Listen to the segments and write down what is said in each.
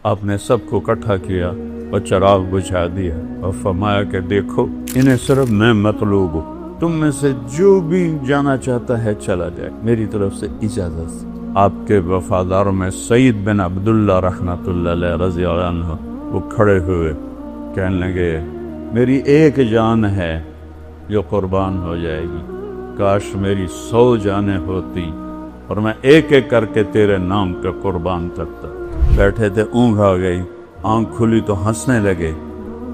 آپ نے سب کو اکٹھا کیا اور چراغ بجھا دیا اور فرمایا کہ دیکھو انہیں صرف میں مطلوب ہوں، تم میں سے جو بھی جانا چاہتا ہے چلا جائے، میری طرف سے اجازت سے۔ آپ کے وفاداروں میں سعید بن عبداللہ رحمۃ اللہ علیہ رضی اللہ عنہ وہ کھڑے ہوئے کہنے لگے میری ایک جان ہے جو قربان ہو جائے گی، کاش میری 100 جانیں ہوتی اور میں ایک ایک کر کے تیرے نام پہ قربان کرتا۔ بیٹھے تھے، اونگھ آ گئی، آنکھ کھلی تو ہنسنے لگے۔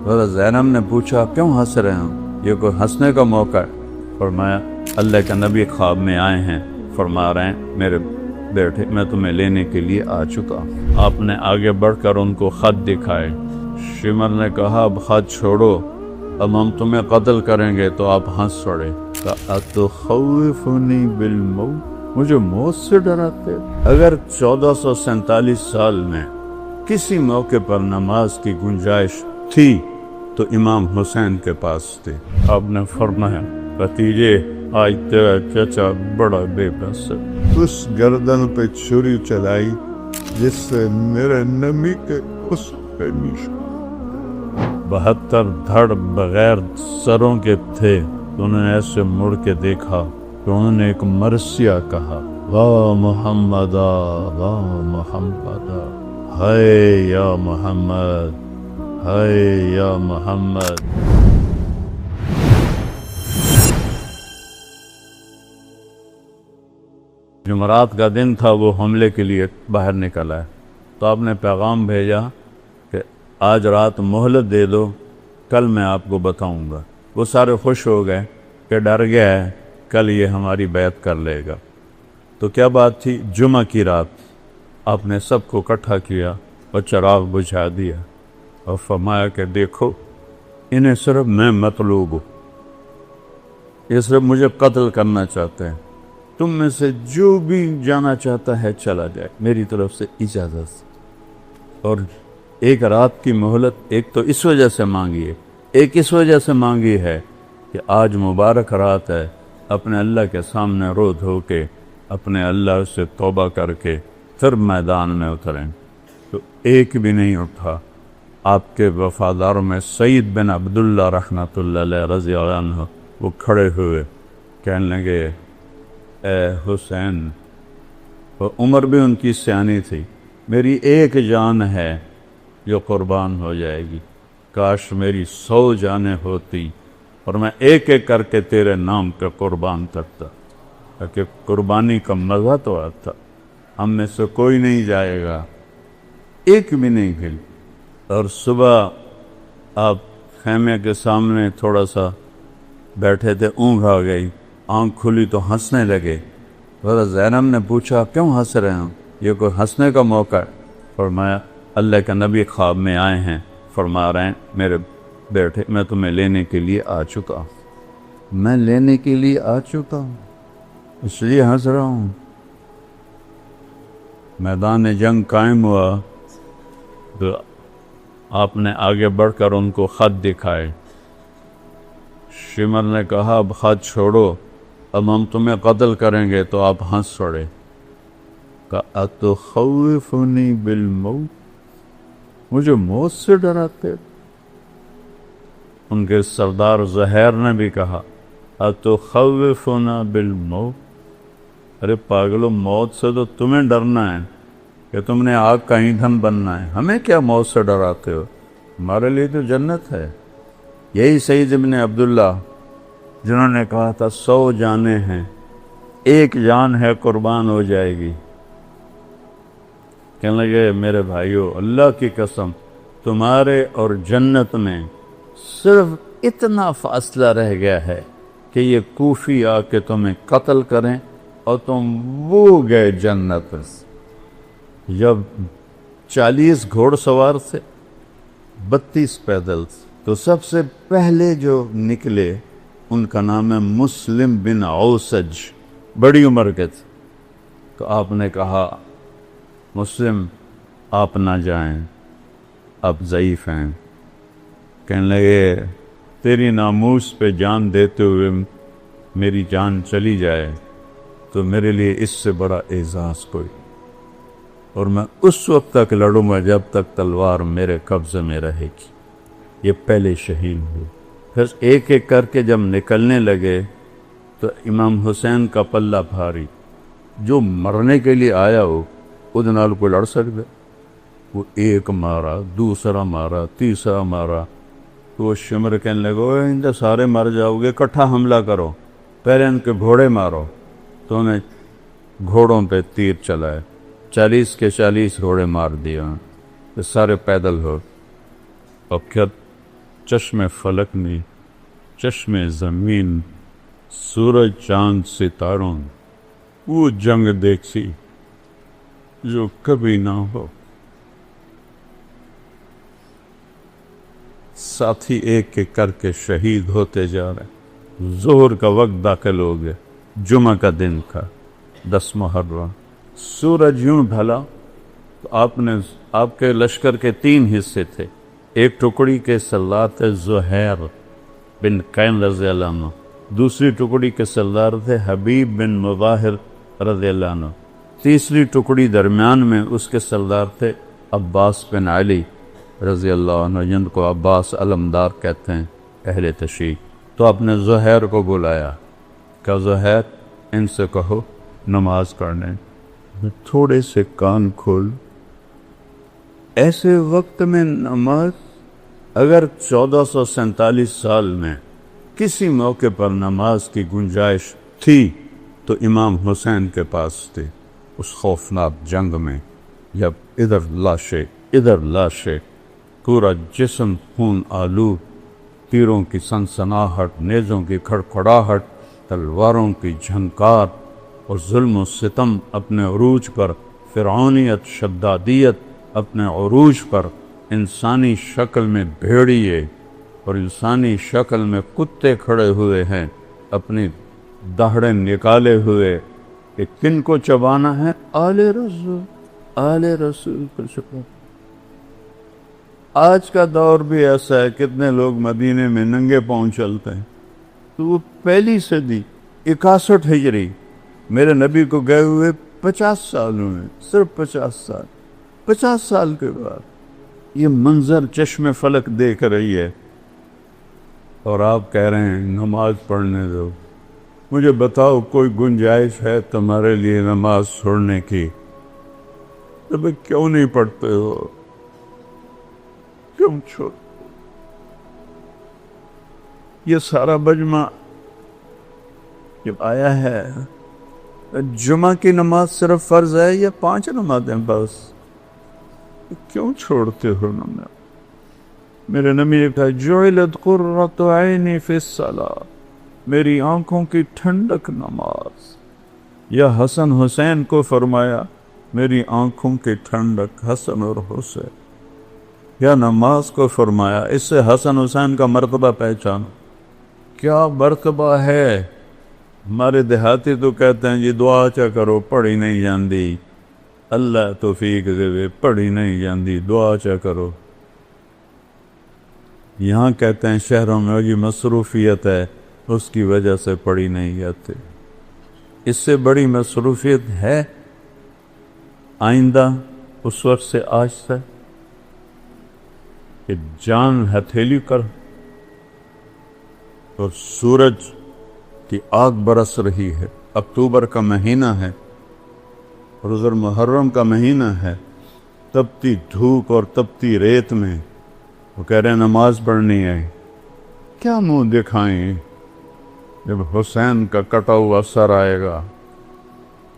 حضرت زینب نے پوچھا کیوں ہنس رہے ہوں، یہ کوئی ہنسنے کا موقع ہے؟ فرمایا اللہ کے نبی خواب میں آئے ہیں، فرما رہے ہیں میرے بیٹے میں تمہیں لینے کے لیے آ چکا۔ آپ نے آگے بڑھ کر ان کو خط دکھائے۔ شمر نے کہا اب خط چھوڑو، اب ہم تمہیں قتل کریں گے، تو آپ ہنس پڑے۔ اتخوفنی بالموت، مجھے موت سے ڈراتے؟ اگر 1447 سال میں کسی موقع پر نماز کی گنجائش تھی تو امام حسین کے پاس تھے۔ آپ نے فرمایا بھتیجے آج تیرا چچا بڑا بے بس ہے، اس گردن پہ چھری چلائی جس سے میرے نبی کے حسن پہ نشان۔ 72 دھڑ بغیر سروں کے تھے تو انہوں نے ایسے مڑ کے دیکھا تو انہوں نے ایک مرثیہ کہا واہ محمدا واہ محمدا، ہائے یا محمد ہائے یا محمد۔ جمعرات کا دن تھا، وہ حملے کے لیے باہر نکلا ہے، تو آپ نے پیغام بھیجا کہ آج رات مہلت دے دو، کل میں آپ کو بتاؤں گا۔ وہ سارے خوش ہو گئے کہ ڈر گیا ہے کل یہ ہماری بیعت کر لے گا۔ تو کیا بات تھی؟ جمعہ کی رات آپ نے سب کو اکٹھا کیا اور چراغ بجھا دیا اور فرمایا کہ دیکھو انہیں صرف میں مطلوب ہوں، یہ صرف مجھے قتل کرنا چاہتے ہیں، تم میں سے جو بھی جانا چاہتا ہے چلا جائے، میری طرف سے اجازت سے۔ اور ایک رات کی مہلت ایک تو اس وجہ سے مانگی ہے، ایک اس وجہ سے مانگی ہے کہ آج مبارک رات ہے، اپنے اللہ کے سامنے رو دھو کے اپنے اللہ سے توبہ کر کے پھر میدان میں اتریں۔ تو ایک بھی نہیں اٹھا۔ آپ کے وفاداروں میں سعید بن عبداللہ رحمۃ اللہ علیہ رضی اللہ عنہ وہ کھڑے ہوئے کہنے لگے اے حسین، اور عمر بھی ان کی سیانی تھی، میری ایک جان ہے جو قربان ہو جائے گی، کاش میری 100 جانیں ہوتی اور میں ایک ایک کر کے تیرے نام پہ قربان کرتا، تاکہ قربانی کا مزہ تو آتا۔ ہم میں سے کوئی نہیں جائے گا، ایک بھی نہیں گل۔ اور صبح آپ خیمے کے سامنے تھوڑا سا بیٹھے تھے، اونگھ آ گئی، آنکھ کھلی تو ہنسنے لگے۔ حضرت زینب نے پوچھا کیوں ہنس رہے ہوں، یہ کوئی ہنسنے کا موقع ہے؟ فرمایا اللہ کے نبی خواب میں آئے ہیں، فرما رہے ہیں میرے بیٹے میں تمہیں لینے کے لیے آ چکا ہوں۔ میں لینے کے لیے آ چکا ہوں اس لیے ہنس رہا ہوں۔ میدان جنگ قائم ہوا تو آپ نے آگے بڑھ کر ان کو خط دکھائے۔ شمر نے کہا اب خط چھوڑو، اب ہم تمہیں قتل کریں گے، تو آپ ہنس پڑے۔ اتخوفنی بالموت، مجھے موت سے ڈراتے؟ ان کے سردار زہیر نے بھی کہا اتخوفنا بالموت، ارے پاگلو موت سے تو تمہیں ڈرنا ہے کہ تم نے آگ کا ایندھن بننا ہے، ہمیں کیا موت سے ڈراتے ہو، ہمارے لیے تو جنت ہے۔ یہی سعید ابن عبداللہ جنہوں نے کہا تھا 100 جانیں ہیں، ایک جان ہے قربان ہو جائے گی، کہنے لگے میرے بھائیو اللہ کی قسم تمہارے اور جنت میں صرف اتنا فاصلہ رہ گیا ہے کہ یہ کوفی آ کے تمہیں قتل کریں اور تم وہ گئے جنت۔ جب 40 گھوڑ سوار تھے، 32 پیدل، تو سب سے پہلے جو نکلے ان کا نام ہے مسلم بن اوسج، بڑی عمر کے تھے۔ تو آپ نے کہا مسلم آپ نہ جائیں، آپ ضعیف ہیں۔ کہنے لگے تیری ناموس پہ جان دیتے ہوئے میری جان چلی جائے تو میرے لیے اس سے بڑا اعزاز کوئی۔ اور میں اس وقت تک لڑوں گا جب تک تلوار میرے قبضے میں رہے گی۔ یہ پہلے شہید ہوئے۔ پھر ایک ایک کر کے جب نکلنے لگے تو امام حسین کا پلہ بھاری، جو مرنے کے لیے آیا ہو وہ نال کو لڑ سکتا، وہ ایک مارا، دوسرا مارا، تیسرا مارا، تو وہ شمر کہنے لگا ان سے سارے مر جاؤ گے، اکٹھا حملہ کرو، پہلے ان کے گھوڑے مارو۔ تو انہیں گھوڑوں پہ تیر چلائے، 40 کے 40 گھوڑے مار دیا، تو سارے پیدل ہو۔ اور کیا چشم فلک میں، چشم زمین، سورج چاند ستاروں، وہ جنگ دیکھی جو کبھی نہ ہو۔ ساتھی ایک ایک کر کے شہید ہوتے جا رہے۔ ظہر کا وقت داخل ہو گیا، جمعہ کا دن تھا، 10 محرم۔ سورج یوں ڈھلا تو آپ کے لشکر کے 3 حصے تھے۔ ایک ٹکڑی کے سردار تھے زہیر بن قین رضی اللہ عنہ، دوسری ٹکڑی کے سردار تھے حبیب بن مظاہر رضی اللہ عنہ، تیسری ٹکڑی درمیان میں اس کے سردار تھے عباس بن علی رضی اللہ عنہ، جن کو عباس علمدار کہتے ہیں اہل تشیع۔ تو آپ نے زہیر کو بلایا کہ زہیر ان سے کہو نماز پڑھنے۔ تھوڑے سے کان کھول، ایسے وقت میں نماز، اگر 1447 سال میں کسی موقع پر نماز کی گنجائش تھی تو امام حسین کے پاس تھی۔ اس خوفناک جنگ میں جب ادھر لاشیں، پورا جسم خون آلود، تیروں کی سنسناہٹ، نیزوں کی کھڑکھڑاہٹ، تلواروں کی جھنکار، اور ظلم و ستم اپنے عروج پر، فرعونیت، شدادیت اپنے عروج پر، انسانی شکل میں بھیڑیے اور انسانی شکل میں کتے کھڑے ہوئے ہیں، اپنی دہڑیں نکالے ہوئے کہ کن کو چبانا ہے؟ آل رسول کو چبانا۔ آج کا دور بھی ایسا ہے، کتنے لوگ مدینے میں ننگے پاؤں چلتے ہیں۔ تو وہ پہلی صدی 61 ہجری، میرے نبی کو گئے ہوئے 50 سال ہوئے، صرف 50 سال کے بعد یہ منظر چشم فلک دیکھ رہی ہے، اور آپ کہہ رہے ہیں نماز پڑھنے دو۔ مجھے بتاؤ کوئی گنجائش ہے تمہارے لیے نماز چھوڑنے کی؟ تم کیوں نہیں پڑھتے ہو؟ کیوں چھوڑ؟ یہ سارا مجمع جب آیا ہے، جمعہ کی نماز صرف فرض ہے یا 5 نمازیں بس؟ کیوں چھوڑتے ہو نماز؟ میرے نبی نے کہا جعلت قرۃ عینی فی الصلاۃ، میری آنکھوں کی ٹھنڈک نماز۔ یا حسن حسین کو فرمایا میری آنکھوں کی ٹھنڈک حسن اور حسین، یا نماز کو فرمایا۔ اس سے حسن حسین کا مرتبہ پہچانو، کیا مرتبہ ہے۔ ہمارے دیہاتی تو کہتے ہیں جی دعا چا کرو، پڑھی نہیں جاندی، اللہ توفیق دے، پڑھی نہیں جاندی، دعا چا کرو۔ یہاں کہتے ہیں شہروں میں یہ مصروفیت ہے، اس کی وجہ سے پڑھی نہیں جاتی۔ اس سے بڑی مصروفیت ہے آئندہ اس وقت سے آج سے کہ جان ہتھیلی کر اور سورج کی آگ برس رہی ہے، اکتوبر کا مہینہ ہے، روز محرم کا مہینہ ہے، تپتی دھوپ اور تپتی ریت میں وہ کہہ رہے ہیں نماز پڑھنی ہے۔ کیا منہ دکھائیں جب حسین کا کٹا ہوا سر آئے گا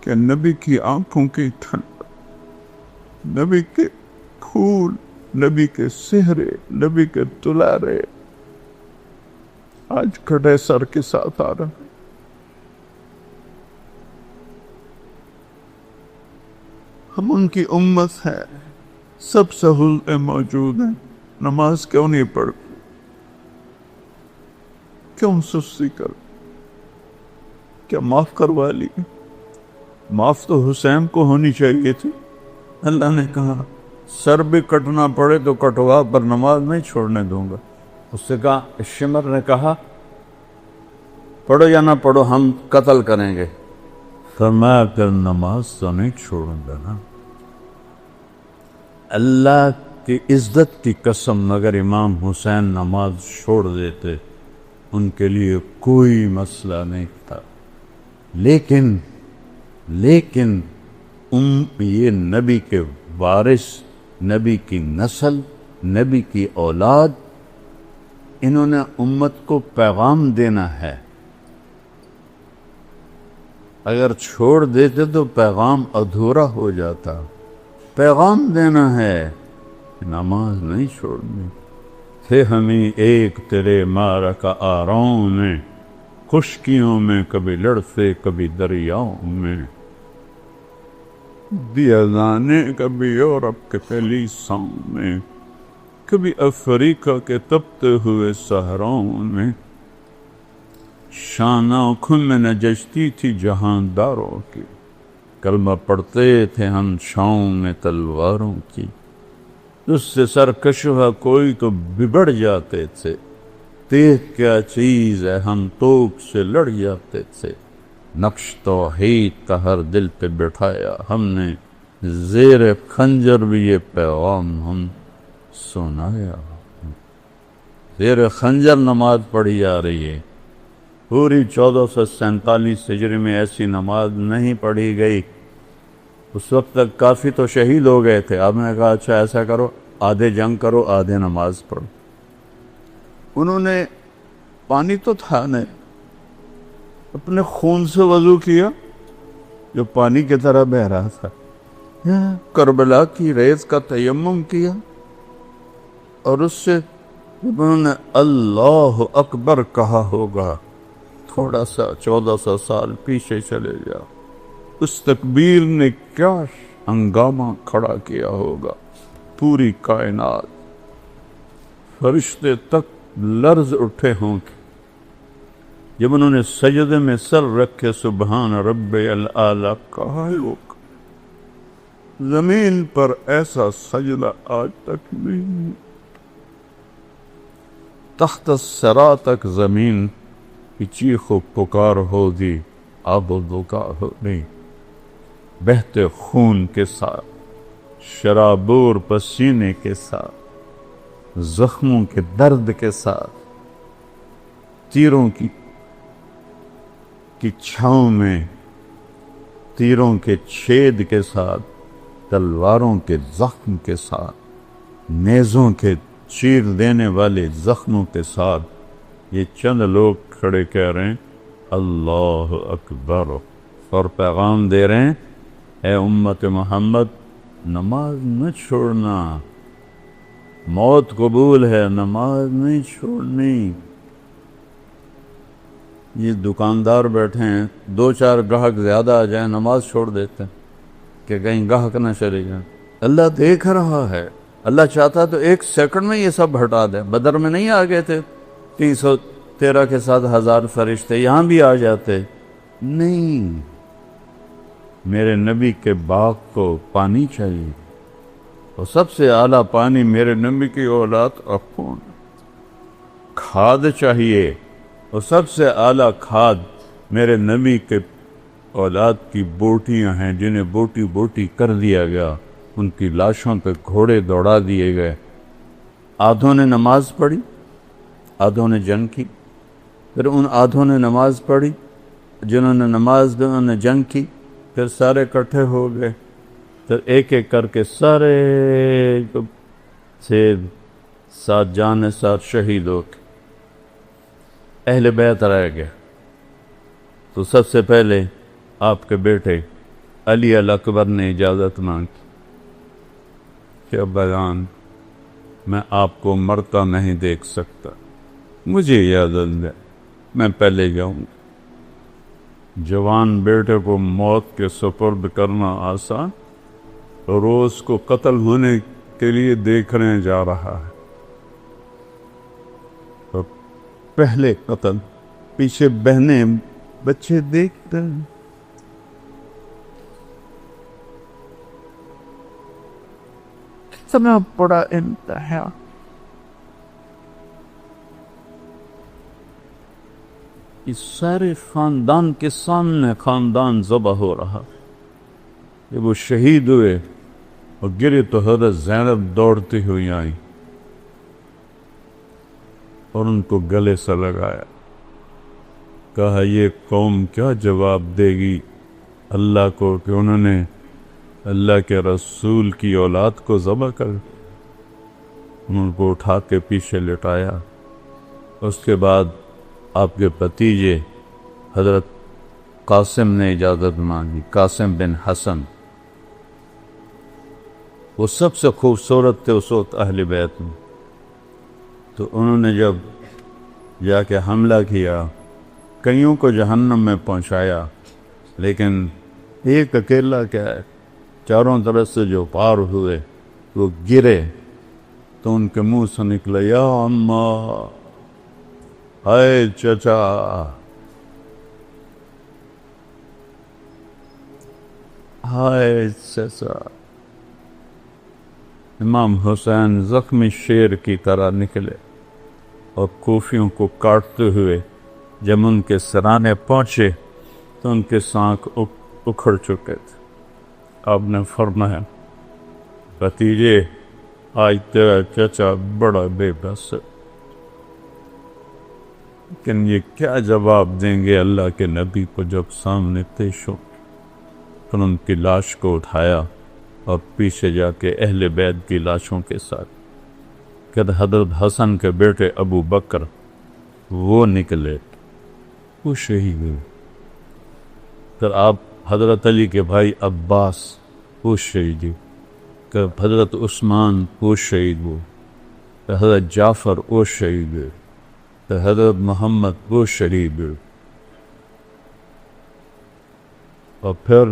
کہ نبی کی آنکھوں کی ٹھنڈ، نبی کے پھول، نبی کے سہرے، نبی کے دلارے آج کٹے سر کے ساتھ آ رہے ہیں۔ ہم ان کی امت ہے، سب سہولتیں موجود ہیں، نماز کیوں نہیں پڑھ؟ کیوں سستی کر؟ کیا معاف کروا لی؟ معاف تو حسین کو ہونی چاہیے تھی۔ اللہ نے کہا سر بھی کٹنا پڑے تو کٹوا، پر نماز نہیں چھوڑنے دوں گا۔ اس سے کہا، شمر نے کہا پڑھو یا نہ پڑھو ہم قتل کریں گے۔ فرمایا کہ نماز تو نہیں چھوڑوں گا نا۔ اللہ کی عزت کی قسم اگر امام حسین نماز چھوڑ دیتے ان کے لیے کوئی مسئلہ نہیں تھا، لیکن یہ نبی کے وارث، نبی کی نسل، نبی کی اولاد، انہوں نے امت کو پیغام دینا ہے، اگر چھوڑ دیتے تو پیغام ادھورا ہو جاتا۔ پیغام دینا ہے، نماز نہیں چھوڑنی۔ تھے ہمیں ایک تیرے معرکہ آراؤں میں، خشکیوں میں کبھی لڑتے کبھی دریاؤں میں، دیا جانے کبھی یورپ کے پلیساؤں میں، کبھی افریقہ کے تپتے ہوئے صحراؤں میں، شان آنکھوں میں نجشتی تھی جہانداروں کی، کلمہ پڑھتے تھے ہم چھاؤں میں تلواروں کی، اس سے سرکشہ کوئی تو بگڑ جاتے تھے، دیکھ کیا چیز ہے ہم توپ سے لڑ جاتے تھے، نقش توحید کا ہر دل پہ بٹھایا ہم نے، زیر خنجر بھی یہ پیغام ہم سنایا۔ زیر خنجر نماز پڑھی جا رہی ہے، پوری 1447 ہجری میں ایسی نماز نہیں پڑھی گئی۔ اس وقت تک کافی تو شہید ہو گئے تھے، آپ نے کہا اچھا ایسا کرو، آدھے جنگ کرو آدھے نماز پڑھو۔ انہوں نے پانی تو تھا نہیں، اپنے خون سے وضو کیا جو پانی کی طرح بہ رہا تھا، کربلا کی ریت کا تیمم کیا، اور اس سے انہوں نے اللہ اکبر کہا ہوگا، تھوڑا سا 1400 سال پیچھے چلے جاؤ، اس تکبیر نے کیا ہنگامہ کھڑا کیا ہوگا، پوری کائنات، فرشتے تک لرز اٹھے ہوں گے جب انہوں نے سجدے میں سر رکھے سبحان رب الاعلی کہا ہوگا۔ زمین پر ایسا سجدہ آج تک نہیں، تحت الثری تک زمین کی چیخ و پکار ہوگی، آب و دکا ہوگی، بہتے خون کے ساتھ، شرابور پسینے کے ساتھ، زخموں کے درد کے ساتھ، تیروں کی چھاؤں میں، تیروں کے چھید کے ساتھ، تلواروں کے زخم کے ساتھ، نیزوں کے چیر دینے والے زخموں کے ساتھ، یہ چند لوگ کھڑے کہہ رہے ہیں اللہ اکبر، اور پیغام دے رہے ہیں اے امت محمد نماز نہ چھوڑنا، موت قبول ہے نماز نہیں چھوڑنی۔ یہ دکاندار بیٹھے ہیں، 2-4 گاہک زیادہ آ جائیں نماز چھوڑ دیتے ہیں کہ کہیں گاہک نہ چلے جائیں۔ اللہ دیکھ رہا ہے، اللہ چاہتا تو 1 سیکنڈ میں یہ سب ہٹا دے۔ بدر میں نہیں آ گئے تھے 313 کے ساتھ 1000 فرشتے، یہاں بھی آ جاتے، نہیں، میرے نبی کے باغ کو پانی چاہیے، اور سب سے اعلیٰ پانی میرے نبی کی اولاد کا خون، کھاد چاہیے، اور سب سے اعلیٰ کھاد میرے نبی کے اولاد کی بوٹیاں ہیں جنہیں بوٹی بوٹی کر دیا گیا، ان کی لاشوں پہ گھوڑے دوڑا دیے گئے۔ آدھوں نے نماز پڑھی، آدھوں نے جنگ کی، پھر ان آدھوں نے نماز پڑھی، جنہوں نے نماز دی انہوں نے جنگ کی، پھر سارے اکٹھے ہو گئے، پھر ایک ایک کر کے سارے سے ساتھ جان ساتھ شہید ہو گئے، اہل بیت رہ گئے۔ تو سب سے پہلے آپ کے بیٹے علی الاکبر نے اجازت مانگی کہ ابا جان میں آپ کو مرتا نہیں دیکھ سکتا، مجھے اجازت دے، میں پہلے جاؤں۔ جوان بیٹے کو موت کے سپرد کرنا آسان، روز کو قتل ہونے کے لیے دیکھنے جا رہا ہے، اور پہلے قتل، پیچھے بہنیں بچے دیکھتے ہیں۔ کتنا بڑا امتحان، اس سارے خاندان کے سامنے خاندان ذبح ہو رہا، جب وہ شہید ہوئے اور گری تو حضرت زینب دوڑتی ہوئی آئیں اور ان کو گلے سے لگایا، کہا یہ قوم کیا جواب دے گی اللہ کو کہ انہوں نے اللہ کے رسول کی اولاد کو ذبح کر، ان کو اٹھا کے پیچھے لٹایا۔ اس کے بعد آپ کے بھتیجے حضرت قاسم نے اجازت مانگی، قاسم بن حسن، وہ سب سے خوبصورت تھے اس وقت اہل بیت میں، تو انہوں نے جب جا کے حملہ کیا، کئیوں کو جہنم میں پہنچایا، لیکن ایک اکیلا کیا ہے، چاروں طرف سے جو پار ہوئے وہ گرے تو ان کے منہ سے نکلا یا اماں، ہائے چچا، ہائے چچا۔ امام حسین زخمی شیر کی طرح نکلے اور کوفیوں کو کاٹتے ہوئے جب ان کے سرانے پہنچے تو ان کے سانکھ اکھڑ چکے تھے۔ آپ نے فرمایا بھتیجے آج تیرا چچا بڑا بے بس ہے، لیکن یہ کیا جواب دیں گے اللہ کے نبی کو جب سامنے پیش ہو؟ پھر ان کی لاش کو اٹھایا اور پیچھے جا کے اہل بیت کی لاشوں کے ساتھ کہ حضرت حسن کے بیٹے ابو بکر وہ نکلے، وہ شہید ہوئے۔ پھر آپ حضرت علی کے بھائی عباس وہ شہید ہوئے، کہ حضرت عثمان وہ شہید ہوئے، کہ حضرت جعفر وہ شہید ہوئے، کہ حضرت محمد وہ شہید ہوئے، اور پھر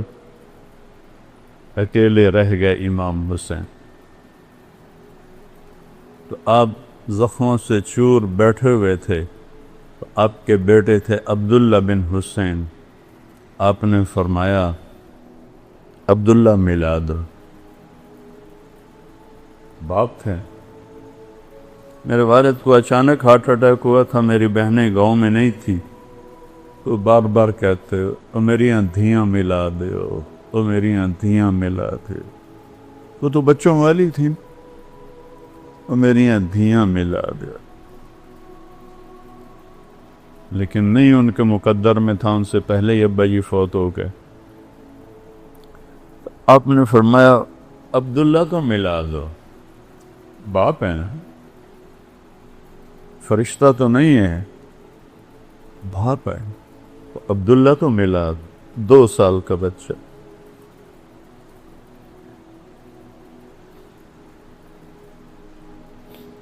اکیلے رہ گئے امام حسین۔ تو آپ زخموں سے چور بیٹھے ہوئے تھے، تو آپ کے بیٹے تھے عبداللہ بن حسین، آپ نے فرمایا عبداللہ ملا دو۔ باپ تھے، میرے والد کو اچانک ہارٹ اٹیک ہوا تھا، میری بہنیں گاؤں میں نہیں تھی، تو بار بار کہتے او میری دھیاں ملا دیو، او میری دھیاں ملا دے، وہ تو بچوں والی تھی، او میری دھیاں ملا دے، لیکن نہیں ان کے مقدر میں تھا، ان سے پہلے ہی ابا جی فوت ہو گئے۔ آپ نے فرمایا عبداللہ کو ملا دو، باپ ہے نا، فرشتہ تو نہیں ہے، باپ ہے، عبداللہ تو ملا دو، 2 سال کا بچہ۔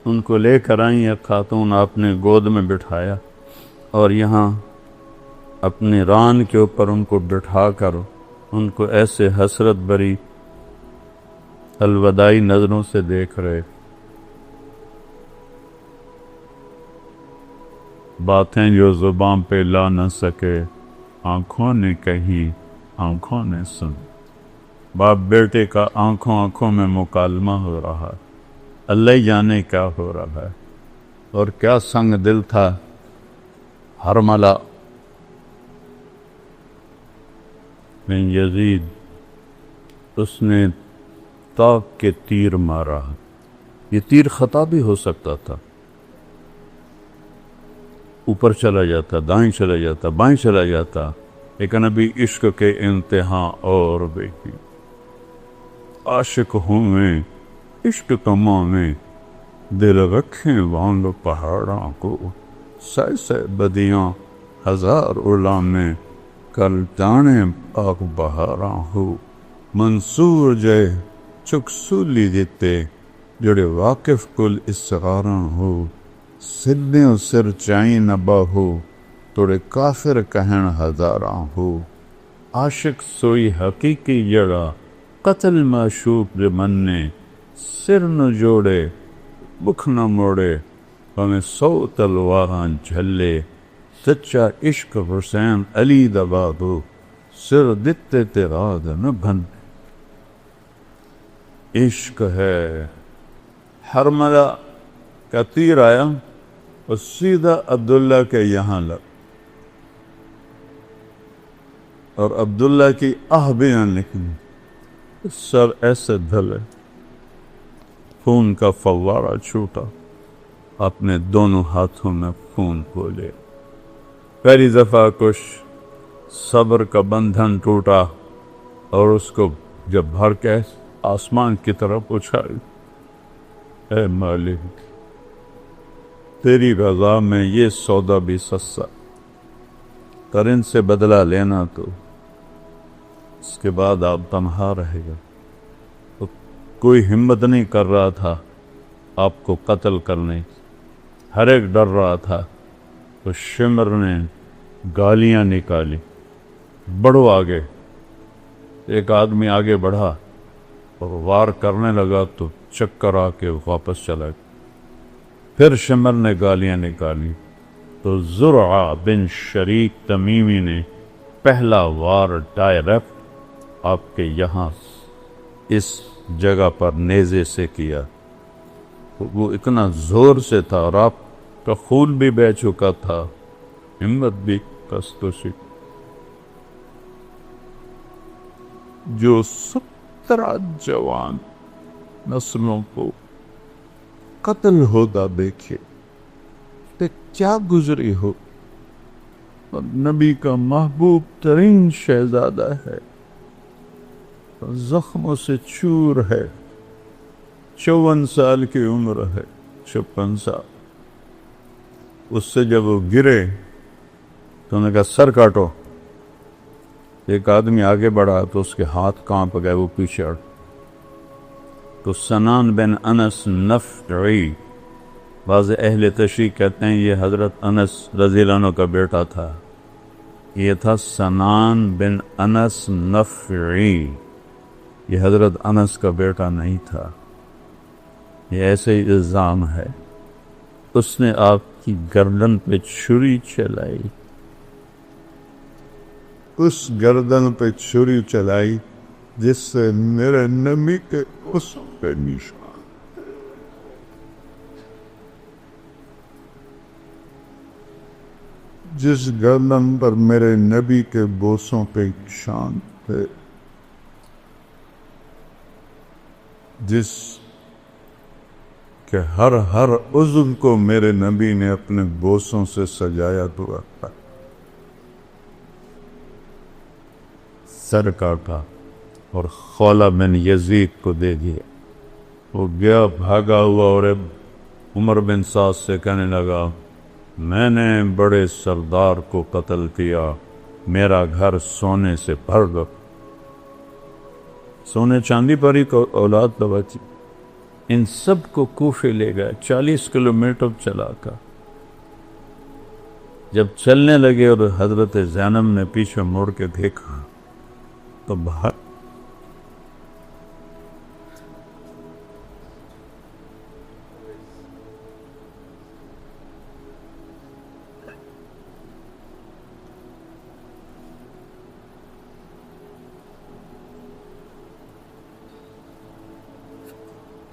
ان کو لے کر آئیں ایک خاتون، آپ نے گود میں بٹھایا اور یہاں اپنی ران کے اوپر ان کو بٹھا کر ان کو ایسے حسرت بری الوداعی نظروں سے دیکھ رہے، باتیں جو زبان پہ لا نہ سکے آنکھوں نے کہی، آنکھوں نے سن۔ باپ بیٹے کا آنکھوں میں مکالمہ ہو رہا، اللہ ہی جانے کیا ہو رہا ہے، اور کیا سنگ دل تھا حرملہ بن یزید، اس نے طاق کے تیر مارا، یہ تیر خطا بھی ہو سکتا تھا، اوپر چلا جاتا، دائیں چلا جاتا، بائیں چلا جاتا، لیکن ابھی عشق کے انتہا اور بھی عاشق ہوں میں عشق کماں میں، دل رکھیں وانگ پہاڑاں کو، سہ بدیاں ہزار علامیں، کل جانے آگ بہاراں ہو، منصور جے چک سولی دیتے، جڑے واقف کل اسغاراں ہو، سدھیں سر چائیں نبا ہو، توڑے کافر کہن ہزاراں ہو، عاشق سوئی حقیقی جڑا، قتل معشوق دے مننے، سر نہ جوڑے بکھ نہ موڑے، ہمیں 100 تلواراں جھلے، سچا عشق حسین علی دبادو، سر دتے تیراد نہ بن۔ عشق ہے، حرملہ کا تیر آیا اور سیدھا عبداللہ کے یہاں لگ، اور عبداللہ کی آہ بھی نہ نکلی، سر ایسے دھلے، خون کا فوارہ چھوٹا، اپنے دونوں ہاتھوں میں خون کھولے۔ پہلی دفعہ کچھ صبر کا بندھن ٹوٹا اور اس کو جب بھر کے آسمان کی طرف اچھائی۔ اے مالک، تیری رضا میں یہ سودا بھی سستا، پر ان سے بدلہ لینا تو اس کے بعد آپ تنہا رہے گا۔ تو کوئی ہمت نہیں کر رہا تھا آپ کو قتل کرنے کی، ہر ایک ڈر رہا تھا۔ تو شمر نے گالیاں نکالی، بڑھو آگے۔ ایک آدمی آگے بڑھا اور وار کرنے لگا تو چکر آ کے واپس چلا گیا۔ پھر شمر نے گالیاں نکالی تو زرعہ بن شریک تمیمی نے پہلا وار ڈائریکٹ آپ کے یہاں اس جگہ پر نیزے سے کیا۔ وہ اتنا زور سے تھا اور آپ کا خون بھی بہہ چکا تھا، ہمت بھی کستوشی۔ جو 17 جوان نسلوں کو قتل ہوتا دیکھے تو کیا گزری ہو۔ اور نبی کا محبوب ترین شہزادہ ہے، زخموں سے چور ہے، 54 سال کی عمر ہے، 56 سال۔ اس سے جب وہ گرے تو انہوں نے کہا سر کاٹو۔ ایک آدمی آگے بڑھا تو اس کے ہاتھ کانپ گئے، وہ پیچھے ہٹ۔ تو سنان بن انس نفعی، بعض اہل تشریح کہتے ہیں یہ حضرت انس رضی اللہ عنہ کا بیٹا تھا۔ یہ تھا سنان بن انس نفعی، یہ حضرت انس کا بیٹا نہیں تھا۔ یہ ایسے ہی الزام ہے۔ اس نے آپ کی گردن پہ چھری چلائی، اس گردن پہ چھری چلائی جس سے میرے نبی کے اس پہ نشان، جس گردن پر میرے نبی کے بوسوں پہ نشان تھے، جس کہ ہر عضو کو میرے نبی نے اپنے بوسوں سے سجایا ہوا تھا۔ سر کاٹا اور خولہ بن یزید کو دے دیا۔ وہ گیا بھاگا ہوا اور عمر بن سعد سے کہنے لگا میں نے بڑے سردار کو قتل کیا، میرا گھر سونے سے بھر دو۔ سونے چاندی پر ہی اولاد تو بچی۔ ان سب کو کوفے لے گئے، 40 کلومیٹر چلا کر۔ جب چلنے لگے اور حضرت زینب نے پیچھے مڑ کے دیکھا تو باہر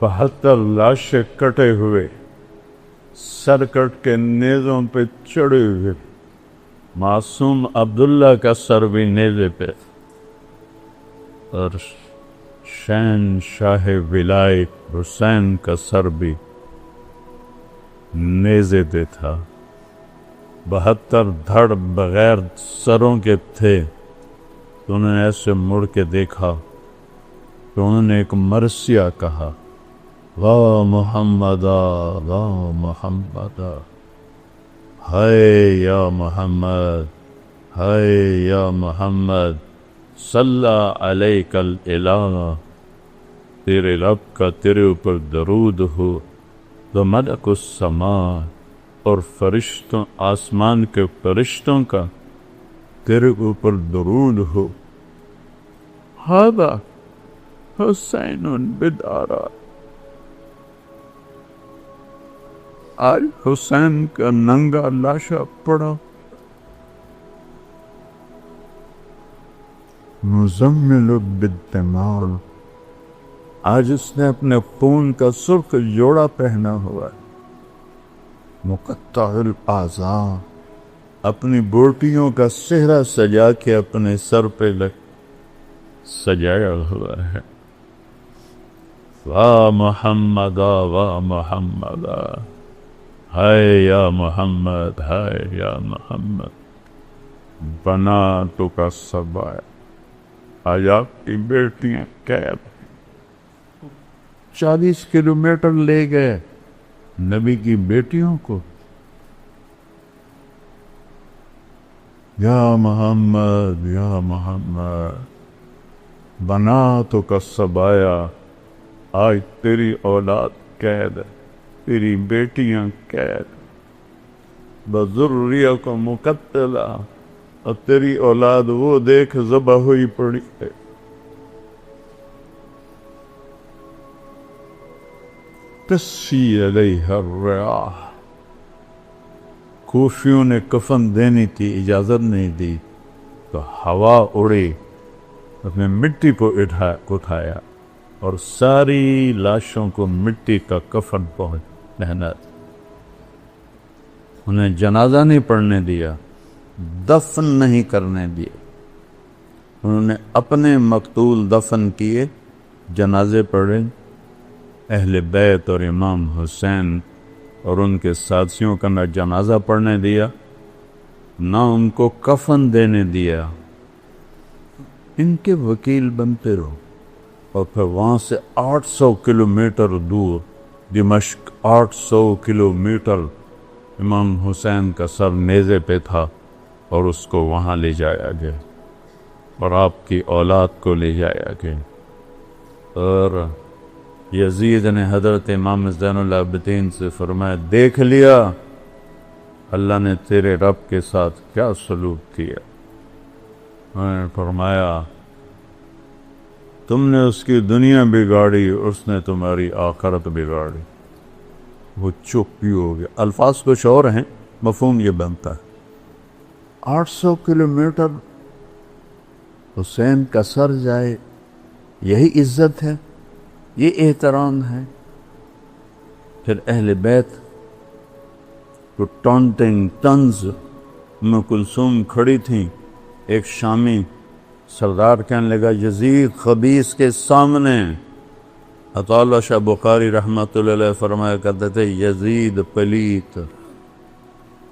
بہتر لاشیں کٹے ہوئے، سر کٹ کے نیزوں پہ چڑھے ہوئے، معصوم عبداللہ کا سر بھی نیزے پہ، اور شہنشاہ ولایت حسین کا سر بھی نیزے پہ تھا۔ 72 دھڑ بغیر سروں کے تھے۔ تو انہوں نے ایسے مڑ کے دیکھا تو انہوں نے ایک مرثیہ کہا، واہ محمدہ واہ محمدہ، ہائے یا محمد ہائے یا محمد، صلی علیک الالہ، تیرے رب کا تیرے اوپر درود ہو، تو ملک السماء، اور فرشتوں آسمان کے فرشتوں کا تیرے اوپر درود ہو، ھذا حسین بدارا، آج حسین کا ننگا لاشا پڑا، مزمل بالدماء، آج اس نے اپنے خون کا سرخ جوڑا پہنا ہوا ہے، مقطع الاعضاء، اپنی بوٹیوں کا صحرا سجا کے اپنے سر پہ سجایا ہوا ہے، واہ محمد واہ محمد، ہائے یا محمد ہائے یا محمد، بناتو کا سبایا، آج آپ کی بیٹیاں قید 40 کلومیٹر لے گئے نبی کی بیٹیوں کو. یا محمد یا محمد، بناتو کا سبایا، آج تیری اولاد قید ہے، تیری بیٹیاں قید، بذریہ کو مقتلہ، اور تیری اولاد وہ دیکھ ذبح ہوئی پڑی ہے. تسی علیہ الرعاہ، کوفیوں نے کفن دینی تھی، اجازت نہیں دی تو ہوا اڑی، اپنے مٹی کو اٹھایا اور ساری لاشوں کو مٹی کا کفن پہنا، انہیں جنازہ نہیں پڑھنے دیا، دفن نہیں کرنے دیا. انہوں نے اپنے مقتول دفن کیے، جنازے پڑھے. اہل بیت اور امام حسین اور ان کے ساتھیوں کا نہ جنازہ پڑھنے دیا، نہ ان کو کفن دینے دیا. ان کے وکیل بنتے رہو. اور پھر وہاں سے 800 کلومیٹر دور دمشق، 800 کلومیٹر امام حسین کا سر نیزے پہ تھا اور اس کو وہاں لے جایا گیا اور آپ کی اولاد کو لے جایا گیا. اور یزید نے حضرت امام زین العابدین سے فرمایا، دیکھ لیا اللہ نے تیرے رب کے ساتھ کیا سلوک کیا. انہوں نے فرمایا تم نے اس کی دنیا بگاڑی، اس نے تمہاری آخرت بگاڑی. وہ چپ ہی ہو گیا. الفاظ کچھ اور ہیں، مفہوم یہ بنتا ہے. 800 کلومیٹر حسین کا سر جائے، یہی عزت ہے، یہ احترام ہے. پھر اہل بیت کو ٹانٹنگ طنز. ام کلثوم کھڑی تھیں، ایک شامی سردار کہنے لگا یزید خبیث کے سامنے. عطا اللہ شاہ بخاری رحمۃ اللہ علیہ فرمایا کرتے تھے یزید پلیت.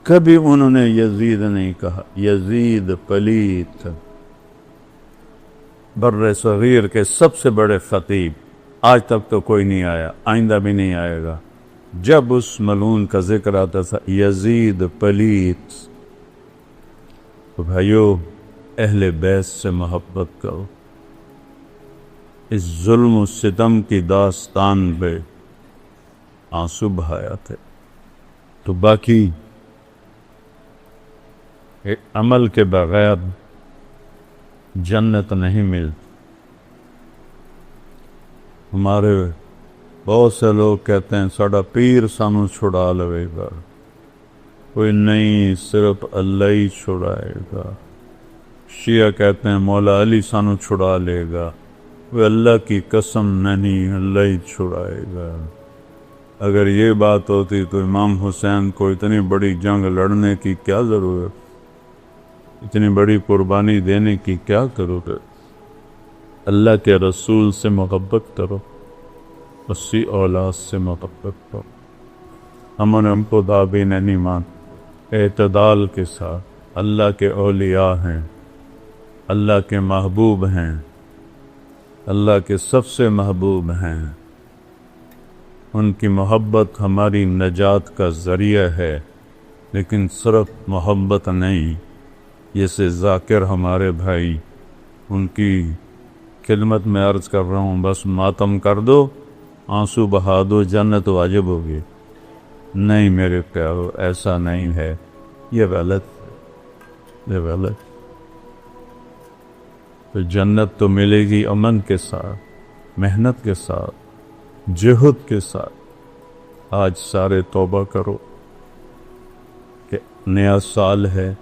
کبھی انہوں نے یزید نہیں کہا، یزید پلیت. بر صغیر کے سب سے بڑے خطیب، آج تک تو کوئی نہیں آیا، آئندہ بھی نہیں آئے گا. جب اس ملعون کا ذکر آتا تھا یزید پلیت. تو بھائیو، اہل بیت سے محبت کرو. اس ظلم و ستم کی داستان پہ آنسو بہایا تھے. تو باقی عمل کے بغیر جنت نہیں ملتی. ہمارے بہت سے لوگ کہتے ہیں ساڑا پیر سانو چھڑا لوے گا. کوئی نہیں، صرف اللہ ہی چھڑائے گا. شیعہ کہتے ہیں مولا علی سانو چھڑا لے گا. وہ اللہ کی قسم نہیں، اللہ ہی چھڑائے گا. اگر یہ بات ہوتی تو امام حسین کو اتنی بڑی جنگ لڑنے کی کیا ضرورت، اتنی بڑی قربانی دینے کی کیا ضرورت. اللہ کے رسول سے محبت کرو، اسی اولاد سے محبت کرو. ہم نے ان کو دابی نہیں مان. اعتدال کے ساتھ، اللہ کے اولیاء ہیں، اللہ کے محبوب ہیں، اللہ کے سب سے محبوب ہیں. ان کی محبت ہماری نجات کا ذریعہ ہے، لیکن صرف محبت نہیں. جیسے ذاکر ہمارے بھائی، ان کی خدمت میں عرض کر رہا ہوں، بس ماتم کر دو، آنسو بہا دو، جنت واجب ہوگی. نہیں میرے پیارو، ایسا نہیں ہے. یہ غلط، یہ غلط. تو جنت تو ملے گی امن کے ساتھ، محنت کے ساتھ، جہد کے ساتھ. آج سارے توبہ کرو کہ نیا سال ہے،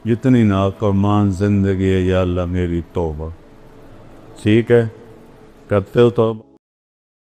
جتنی ناکامان زندگی ہے یا اللہ میری توبہ. ٹھیک ہے، کرتے ہو توبہ؟